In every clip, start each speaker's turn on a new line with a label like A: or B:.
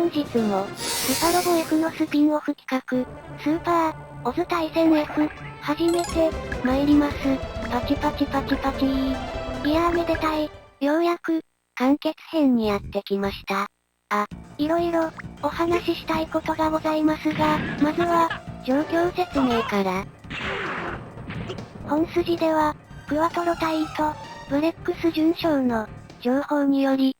A: 本日も、スパロボ F のスピンオフ企画、スーパー、オズ対戦 F、始めて、参ります。パチパチパチパチー。いやーめでたい。ようやく、完結編にやってきました。いろいろ、お話ししたいことがございますが、まずは、状況説明から。本筋では、クワトロ隊と、ブレックス準将の、情報により、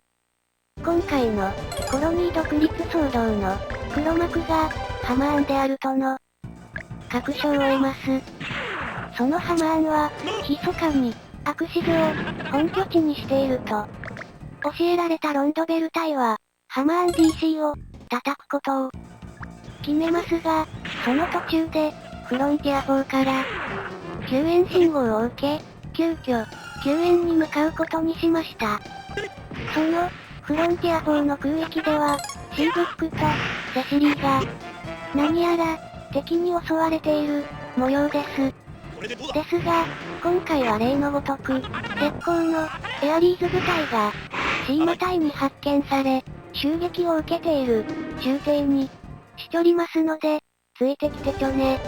A: 今回の、コロニー独立騒動の、黒幕が、ハマーンであるとの、確証を得ます。そのハマーンは、密かに、アクシズを、本拠地にしていると、教えられたロンドベル隊は、ハマーン DC を、叩くことを、決めますが、その途中で、フロンティア4から、救援信号を受け、急遽、救援に向かうことにしました。その、フロンティア4の空域では、シーブックと、セシリーが、何やら、敵に襲われている、模様です。ですが、今回は例のごとく、鉄鋼の、エアリーズ部隊が、シーマ隊に発見され、襲撃を受けている、中艇に、しちょりますので、ついてきてちょね。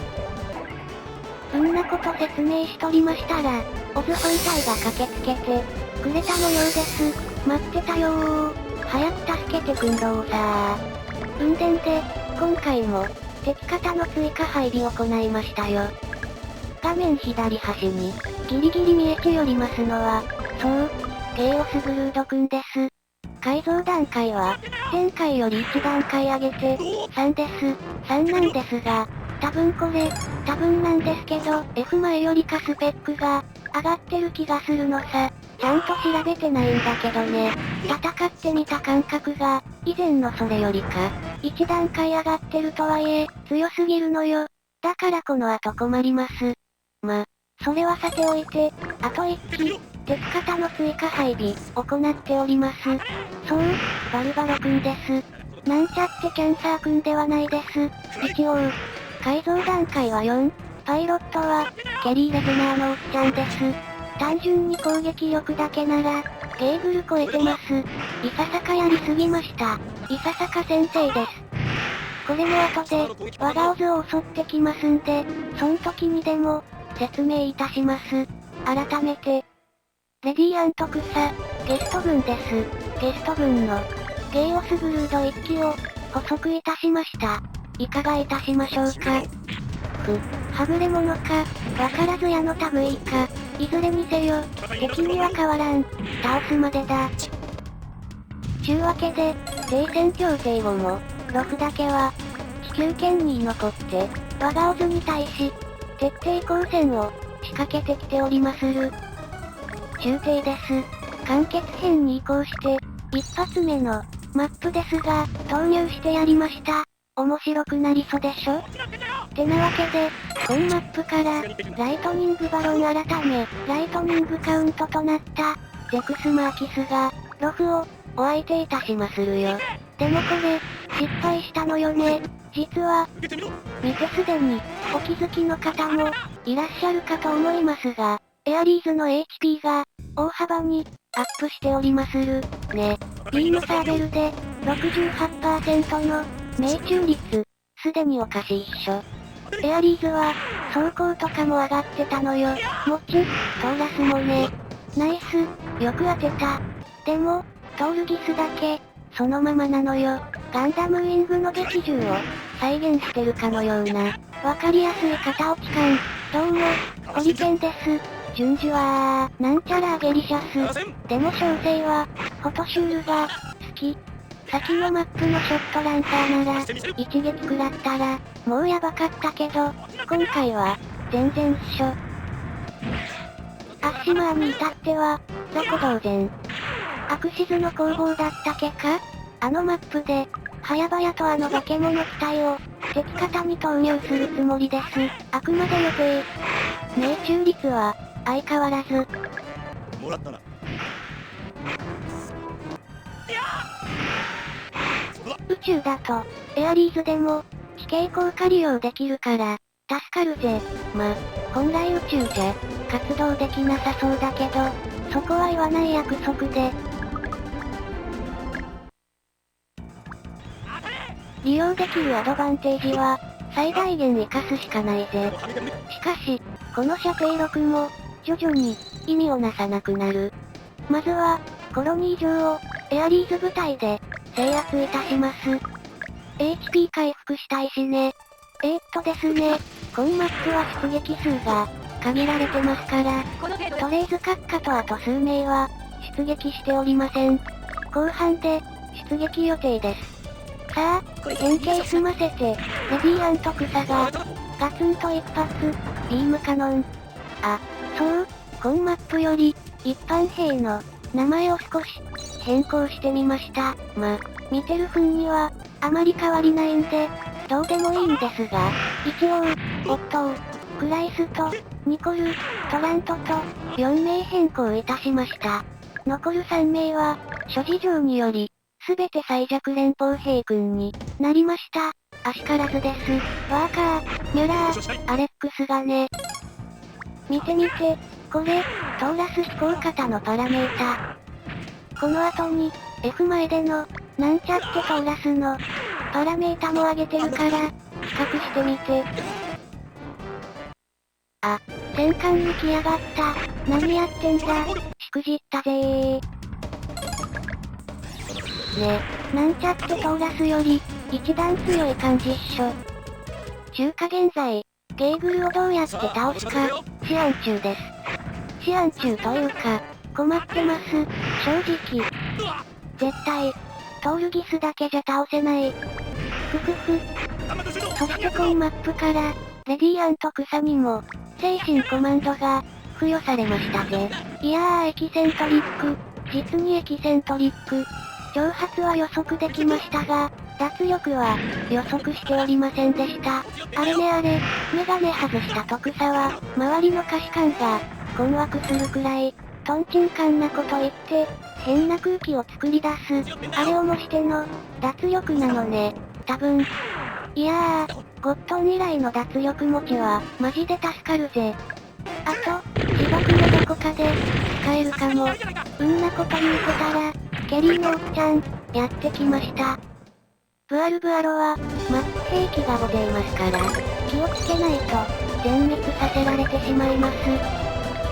A: んなこと説明しとりましたら、オズ本隊が駆けつけて、くれたのようです。待ってたよー。早く助けてくんろーさー。運転で、今回も、敵方の追加配備を行いましたよ。画面左端に、ギリギリ見えておりますのは、そう、ゲイオスグルードくんです。改造段階は、前回より1段階上げて、3です。3なんですが、多分なんですけど、F 前よりかスペックが、上がってる気がするのさ。ちゃんと調べてないんだけどね。戦ってみた感覚が、以前のそれよりか、1段階上がってるとはいえ、強すぎるのよ。だからこの後困ります。それはさておいて、あと1機、敵方の追加配備、行っております。そう、バルバロくんです。なんちゃってキャンサーくんではないです。一応、改造段階は4、パイロットは、ケリー・レズナーのおっちゃんです。単純に攻撃力だけなら、ゲーグル超えてます。いささかやりすぎました。いささか先生です。これも後で、我がオズを襲ってきますんで、そん時にでも、説明いたします。改めて、レディアントクサ、ゲスト群です。ゲスト群の、ゲイオスグルード1機を、補足いたしました。いかがいたしましょうか。はぐれ者か、わからずやの類か、いずれにせよ、敵には変わらん、倒すまでだ。ちゅうわけで、停戦協定後も、ロフだけは、地球圏に残って、我がオズに対し、徹底抗戦を、仕掛けてきておりまする。中艇です。完結編に移行して、一発目の、マップですが、投入してやりました。面白くなりそうでしょってなわけで、本マップから、ライトニングバロン改め、ライトニングカウントとなった、ゼクスマーキスが、ロフを、お相手いたしまするよ。でもこれ、失敗したのよね。実は、見てすでに、お気づきの方も、いらっしゃるかと思いますが、エアリーズの HP が、大幅に、アップしておりまする、ね。ビームサーベルで、68% の、命中率、すでにおかしいっしょ。エアリーズは、走行とかも上がってたのよ。もち、トーラスもね。ナイス、よく当てた。でも、トールギスだけ、そのままなのよ。ガンダムウィングの撃銃を、再現してるかのような、わかりやすい型落ち感。どうも、ホリケンです。順序は、なんちゃらアゲリシャス。でも小生は、フォトシュールが、好き。先のマップのショットランサーなら、一撃食らったら、もうやばかったけど、今回は、全然っしょ。アッシマーに至っては、雑魚同然。アクシズの攻防だったけかあのマップで、早々とあの化け物機体を、敵方に投入するつもりです。あくまで予定。命中率は、相変わらず。
B: もらったな。
A: 宇宙だと、エアリーズでも、地形効果利用できるから、助かるぜ。本来宇宙じゃ、活動できなさそうだけど、そこは言わない約束で。利用できるアドバンテージは、最大限活かすしかないぜ。しかし、この射程6も、徐々に、意味をなさなくなる。まずは、コロニー上を、エアリーズ部隊で、制圧いたします。HP 回復したいしね。ですね、今マップは出撃数が、限られてますから、トレイズ閣下とあと数名は、出撃しておりません。後半で、出撃予定です。さあ、変形済ませて、レディアント草が、ガツンと一発、ビームカノン。あ、そう、今マップより、一般兵の、名前を少し、変更してみました。見てる分には、あまり変わりないんで、どうでもいいんですが、一応、オットー、クライスと、ニコル、トラントと、4名変更いたしました。残る3名は、諸事情により、すべて最弱連邦兵君になりました。あしからずです。ワーカー、ミュラー、アレックスがね。見てみて、これ、トーラス飛行型のパラメータ。この後に、F 前での、なんちゃってトーラスの、パラメータも上げてるから、比較してみて。あ、戦艦に来やがった。何やってんだ。しくじったぜー。ね、なんちゃってトーラスより、一段強い感じっしょ。中華現在、ゲーグルをどうやって倒すか、思案中です。思案中というか、困ってます、正直。絶対、トールギスだけじゃ倒せない。ふふふ。そして今マップから、レディアント草にも、精神コマンドが、付与されましたぜ。いやーエキセントリック、実にエキセントリック。挑発は予測できましたが、脱力は、予測しておりませんでした。あれねあれ、メガネ外した特差は、周りの可視感が、困惑するくらい、トンチンカンなこと言って、変な空気を作り出す。あれをもしての、脱力なのね。多分。いやー、ゴットン以来の脱力持ちは、マジで助かるぜ。あと、自爆のどこかで、使えるかも。んなこと言うてたら、ケリーのおっちゃん、やってきました。ブアルブアロは、マップ兵器がございますから、気をつけないと、全滅させられてしまいます。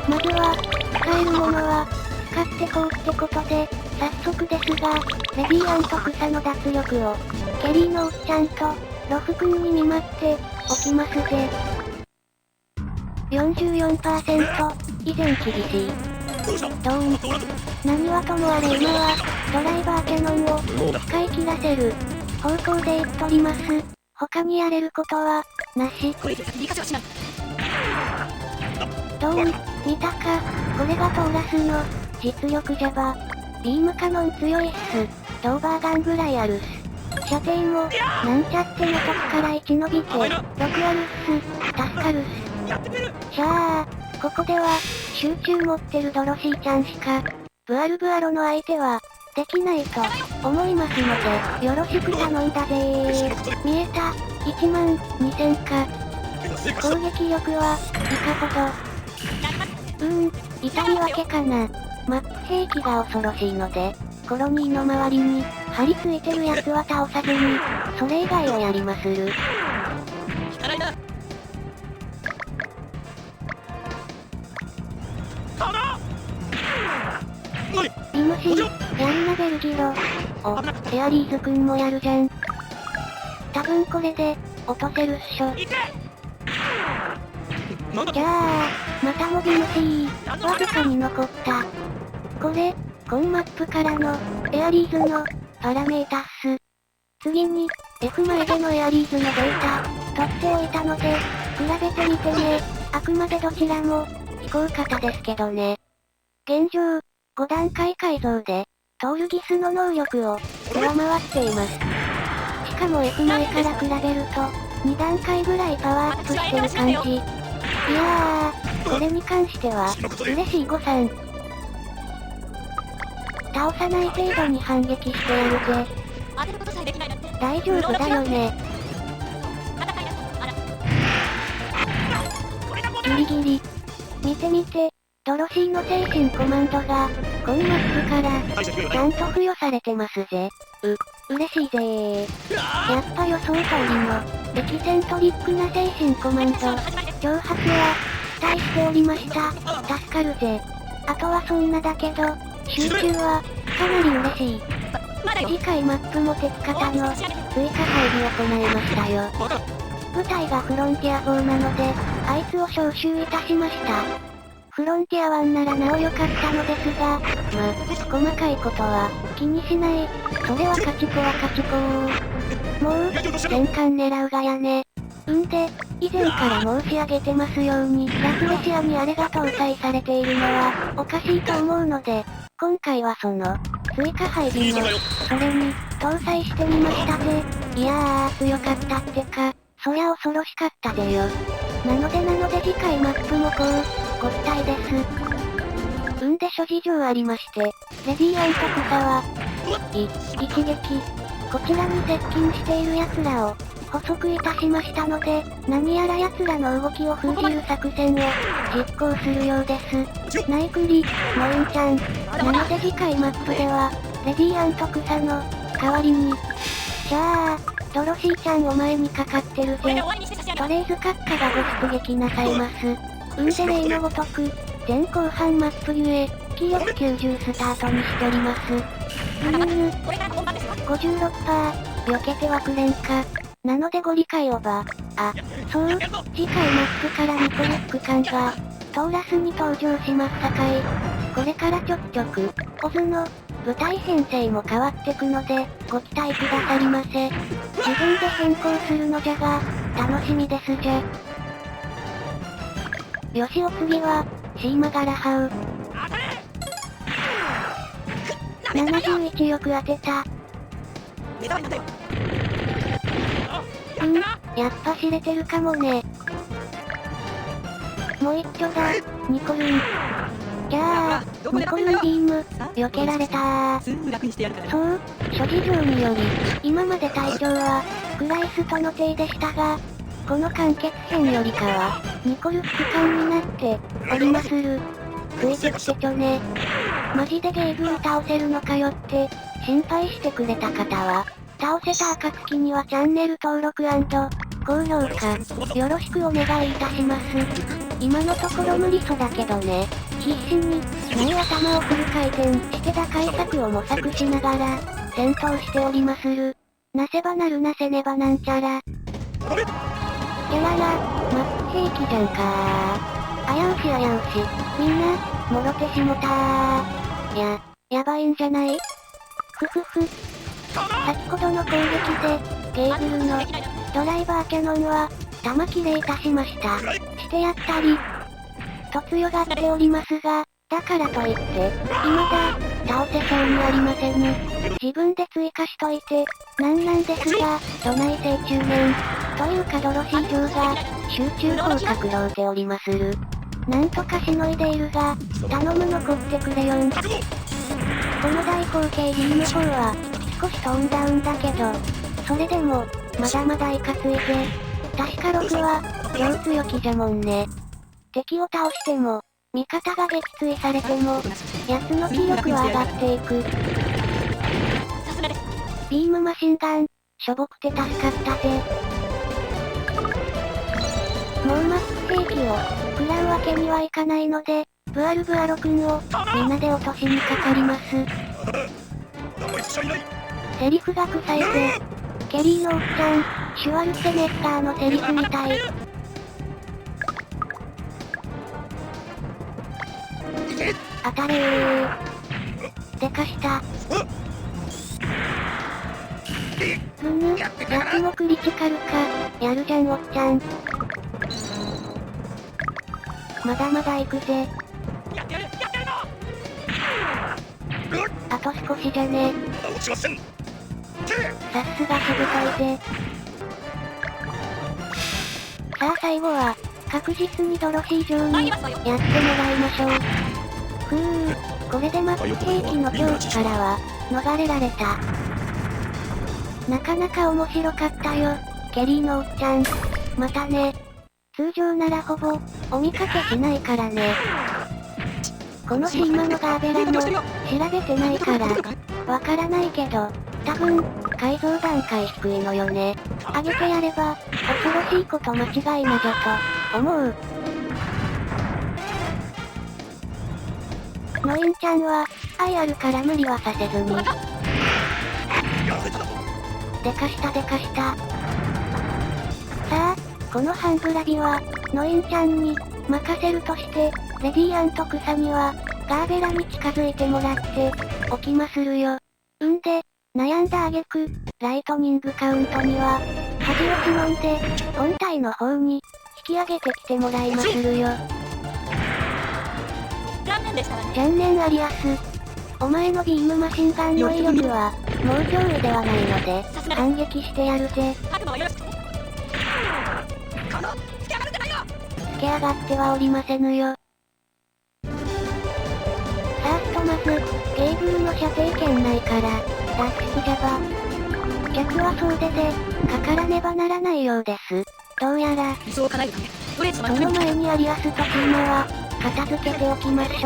A: まずは、使えるものは、使ってこうってことで、早速ですが、レディアント草の脱力を、ケリーのおっちゃんと、ロフ君に見舞って、おきますぜ。44%、以前厳しい。ドーン。何はともあれ今は、ドライバーキャノンを、使い切らせる、方向で言っとります。他にやれることは、なし。ドーン、見たか、これがトーラスの、実力じゃば。ビームカノン強いっす。ドーバーガンぐらいあるっす。射程も、なんちゃっての時から1伸びて、6あるっす。助かるっす。しゃあ、ここでは、集中持ってるドロシーちゃんしか、ブアルブアロの相手は、できないと、思いますので、よろしく頼んだぜー。見えた、1万2000か。攻撃力は、いかほど。痛み分けかな。マップ兵器が恐ろしいので、コロニーの周りに、張り付いてるやつは倒さずに、それ以外をやりまする。イムシー、やんなベルギロ。お、エアリーズくんもやるじゃん。多分これで、落とせるっしょ。じゃあ、またもビムシー、わずかに残った。これ、今マップからの、エアリーズの、パラメータっす。次に、F 前でのエアリーズのデータ、取っておいたので、比べてみてね。あくまでどちらも、飛行型ですけどね。現状、5段階改造で、トールギスの能力を、上回っています。しかも F 前から比べると、2段階ぐらいパワーアップしてる感じ。いやー、これに関しては、嬉しい誤算。倒さない程度に反撃してやるぜ。大丈夫だよね。ギリギリ。見てみて、ドロシーの精神コマンドが、コンマップから、ちゃんと付与されてますぜ。嬉しいぜー。やっぱ予想通りの、エキセントリックな精神コマンド、挑発は、期待しておりました。助かるぜ。あとはそんなだけど、集中は、かなり嬉しい。次回マップも敵方の、追加配備を行いましたよ。部隊がフロンティア4なので、あいつを招集いたしました。フロンティア1ならなお良かったのですが、細かいことは、気にしない。それは勝ち子は勝ち子もう、全巻狙うがやね。んで、以前から申し上げてますように、ラフレシアにあれが搭載されているのは、おかしいと思うので、今回はその、追加配備の、それに、搭載してみましたぜ。いやー、強かったってか、そりゃ恐ろしかったぜよ。なので次回マップもこう、ご期待です。で諸事情ありまして、レディアンと草は、一撃。こちらに接近している奴らを、捕捉いたしましたので、何やら奴らの動きを封じる作戦を、実行するようです。ナイクリ、ノインちゃん。なので次回マップでは、レディアンと草の、代わりに、じゃあ、ドロシーちゃんお前にかかってるぜ。とりあえず閣下がご出撃なさいます。で例のごとく、前後半マップゆえ、気よく90スタートにしております。56%、避けてはくれんか。なのでご理解をば。そう、次回マップからニコリック艦が、トーラスに登場しますさかい。これからちょくちょく、オズの、部隊編成も変わってくので、ご期待くださりませ。自分で変更するのじゃが、楽しみですじゃ。よしお次は、シーマガラハウ。71よく当てた。やっぱ知れてるかもね。もう一丁だ、ニコルン。じゃあ、ニコルンビーム、避けられたー。そう、諸事情により、今まで隊長は、クライストの艇でしたが、この完結編よりかは、ニコル副艦になって、おりまする。ついてきてちょね。マジでゲーブを倒せるのかよって、心配してくれた方は、倒せた暁にはチャンネル登録&高評価、よろしくお願いいたします。今のところ無理そだけどね、必死に、ない頭をフル回転して打開策を模索しながら、戦闘しておりまする。なせばなるなせねばなんちゃら。やらら、マップ兵器じゃんかー。あやうしあやうし、みんな、もろてしもたー。やばいんじゃない？ふふふ。先ほどの攻撃で、ゲーグルの、ドライバーキャノンは、弾切れいたしました。してやったり、と強がっておりますが、だからといって、未だ、倒せそうにありません。自分で追加しといて、なんですが、どないせい中年、というかドロシー上が、集中砲火食ろうておりまする。なんとかしのいでいるが、頼む残ってくれよん。この大口径ビーム砲は、少しトーンダウンだけど、それでも、まだまだいかついぜ。確か6は、強強気じゃもんね。敵を倒しても、味方が撃墜されても、奴の気力は上がっていく。ビームマシンガン、しょぼくて助かったぜ。もうマップ兵器を、食らうわけにはいかないので、ブアルブアロ君を、皆で落としにかかります。セリフが臭いぜ。ケリーのおっちゃん、シュワルツェネッガーのセリフみたい。当たれー。でかした。役もクリティカルか。やるじゃんおっちゃん。まだまだ行くぜ。あと少しじゃね。さすがしぶといぜ。さあ最後は、確実にドロシー上に、やってもらいましょう。これでマップ兵器の狂気からは、逃れられた。なかなか面白かったよ、ケリーのおっちゃん。またね。通常ならほぼ、お見かけしないからね。このシーマのガーベラも、調べてないから、わからないけど、多分、改造段階低いのよね。上げてやれば、恐ろしいこと間違いなじゃと、思う。ノインちゃんは、愛あるから無理はさせずに。でかしたでかした。さあ、このハングラビは、ノインちゃんに、任せるとして、レディー&クサには、ガーベラに近づいてもらって、おきまするよ。んで、悩んだ挙句、ライトニングカウントには、恥を忍んで、本体の方に、引き上げてきてもらいまするよ。残念アリアス。お前のビームマシンガンの威力は、もう脅威ではないので、反撃してやるぜ。つけ上がってはおりませぬよ。さあひとまず、ケーブルの射程圏内から、脱出じゃば。逆は総出で、かからねばならないようです。どうやら、その前にアリアスとシーマは、片付けておきましょう。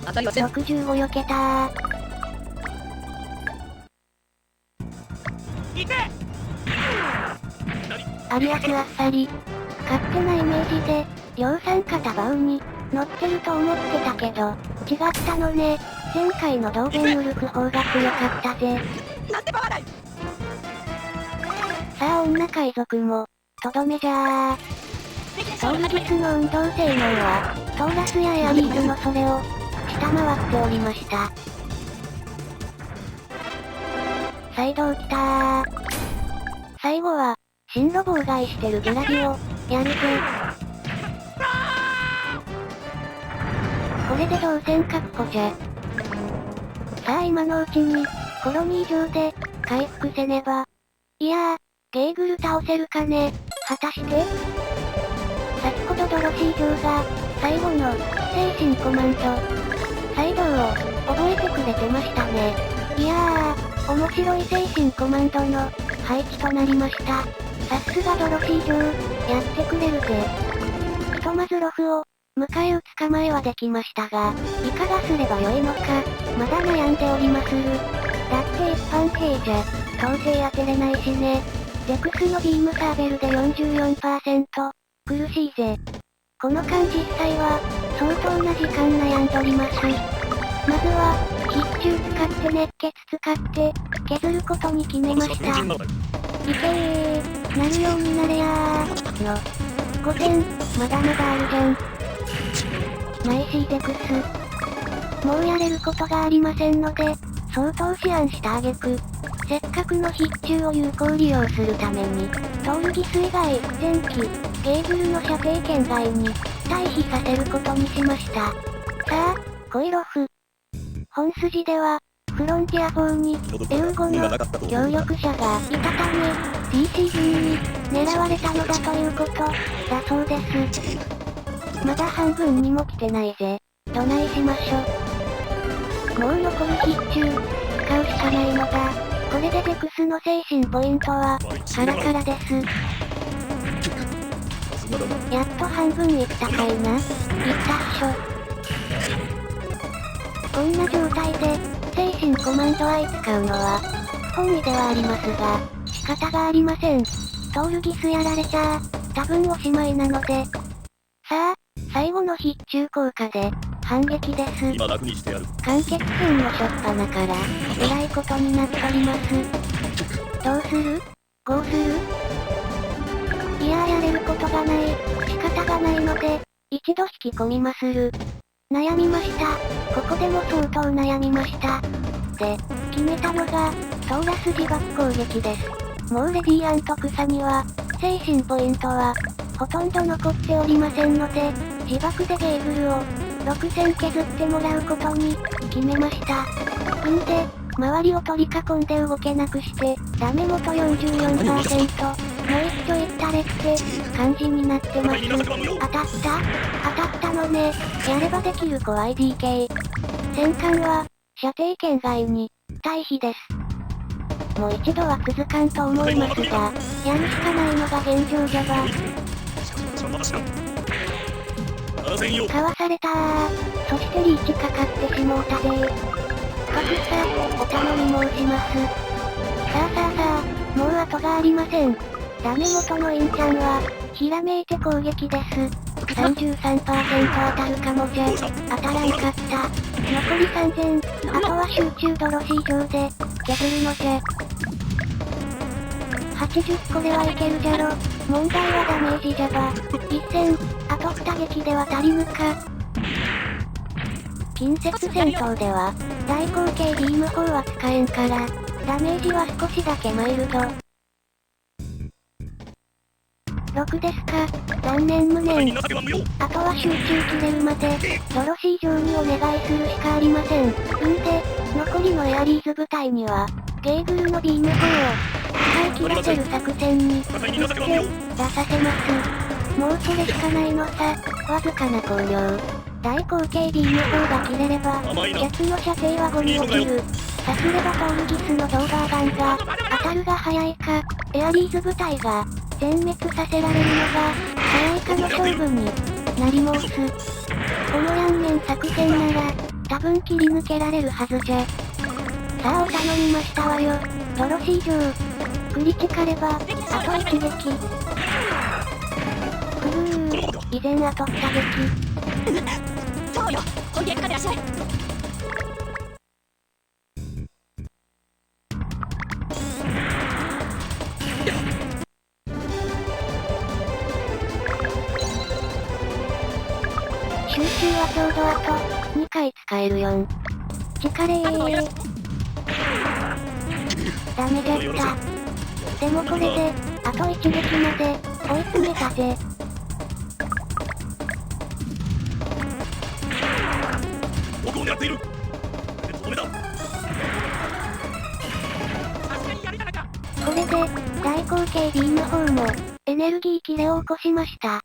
A: 60を避けたー。アリアスあっさり。勝手なイメージで、量産型バウに、乗ってると思ってたけど、違ったのね。前回のドーベンウルフ方が強かったぜ。さあ女海賊も、とどめじゃー。ソウルギスの運動性能は、トーラスやエアリーズのそれを、下回っておりました。再度来たー。最後は、進路妨害してるグラビを、やるぜ。これで動線確保じゃ。さあ今のうちに、コロニー上で、回復せねば。いやー、ゲーグル倒せるかね。果たして？先ほどドロシー城が、最後の、精神コマンド、サイドを、覚えてくれてましたね。いやー、面白い精神コマンドの、配置となりました。さすがドロシー城、やってくれるぜ。ひとまずロフを、迎え撃つ構えはできましたが、いかがすればよいのか、まだ悩んでおりまする。だって一般兵じゃ、当然当てれないしね。デクスのビームサーベルで 44%、苦しいぜ。この間実際は、相当な時間悩んどります。まずは、必中使って熱血使って、削ることに決めました。いけー、なるようになれやー、の。5000、まだまだあるじゃん。ナイシーデクス。もうやれることがありませんので、相当思案した挙句、せっかくの必中を有効利用するために、トールギス以外、前期、ゲーグルの射程圏外に、退避させることにしました。さあ、コイロフ。本筋では、フロンティア4に、エウゴの、協力者がいたため、TCG に、狙われたのだということ、だそうです。まだ半分にも来てないぜ。どないしましょ。もう残る必中、使うしかないのだ。これでデクスの精神ポイントは、カラカラです。やっと半分いったかいな。いったっしょ。こんな状態で、精神コマンド愛使うのは、不本意ではありますが、仕方がありません。トールギスやられちゃ多分おしまいなので。さあ、最後の必中効果で、反撃です。間欠戦の初っ端から、えらいことになっております。どうする？こうする？いやーやれることがない、仕方がないので、一度引き込みまする。悩みました。ここでも相当悩みました。で、決めたのが、トーラス自爆攻撃です。もうレディー&クサには、精神ポイントは、ほとんど残っておりませんので、自爆でゲーグルを、6000削ってもらうことに、決めました。んで、周りを取り囲んで動けなくして、ダメ元 44%、もう一丁いったれって感じになってます。当たったのね。やればできる子 IDK。戦艦は、射程圏外に、退避です。もう一度は続かんと思いますが、やるしかないのが現状じゃが。かわされたー。そしてリーチかかってしもうたぜー。格差、お頼み申します。さあ、もう後がありません。ダメ元のインちゃんは、ひらめいて攻撃です。33% 当たるかもじゃ。当たらんかった。残り3000、あとは集中ドロシー上で、削るのじゃ。80これはいけるじゃろ。問題はダメージじゃば。1000、あと2撃では足りぬか。近接戦闘では、大口径ビーム砲は使えんから、ダメージは少しだけマイルド。6ですか。残念無念。あとは集中切れるまで、ドロシー上にお願いするしかありません。で、残りのエアリーズ部隊には、ゲーグルのビーム砲を、使い切らせる作戦に、出させます。もうそれしかないのさ、わずかな光量。大口径ビーム砲が切れれば、逆の射程はゴミ落ちる。さすればトールギスのドーバーガンが、当たるが早いか、エアリーズ部隊が、全滅させられるのが、早いかの勝負になり申す。このヤンメン作戦なら、多分切り抜けられるはずじゃ。さあお頼みましたわよ。ドロシー上。クリティカレバ、あと一撃。依然あと2撃。
B: そうよ、おげっかでらっしゃい。
A: 集中はちょうどあと2回使えるよん。力ー。ダメだった。でもこれで、あと一撃まで追い詰めたぜ。
B: 僕を狙っている。止めだ。
A: これで、大口径ビーム砲も、エネルギー切れを起こしました。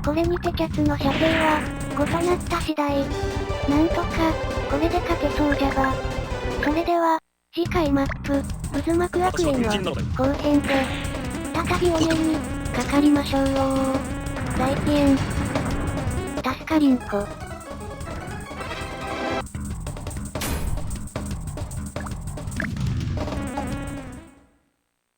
A: これにてキャツの射程は、5となった次第。なんとか、これで勝てそうじゃが。それでは、次回マップ、渦巻く悪縁の後編で、再びお目にかかりましょう。来編、助かりんこ。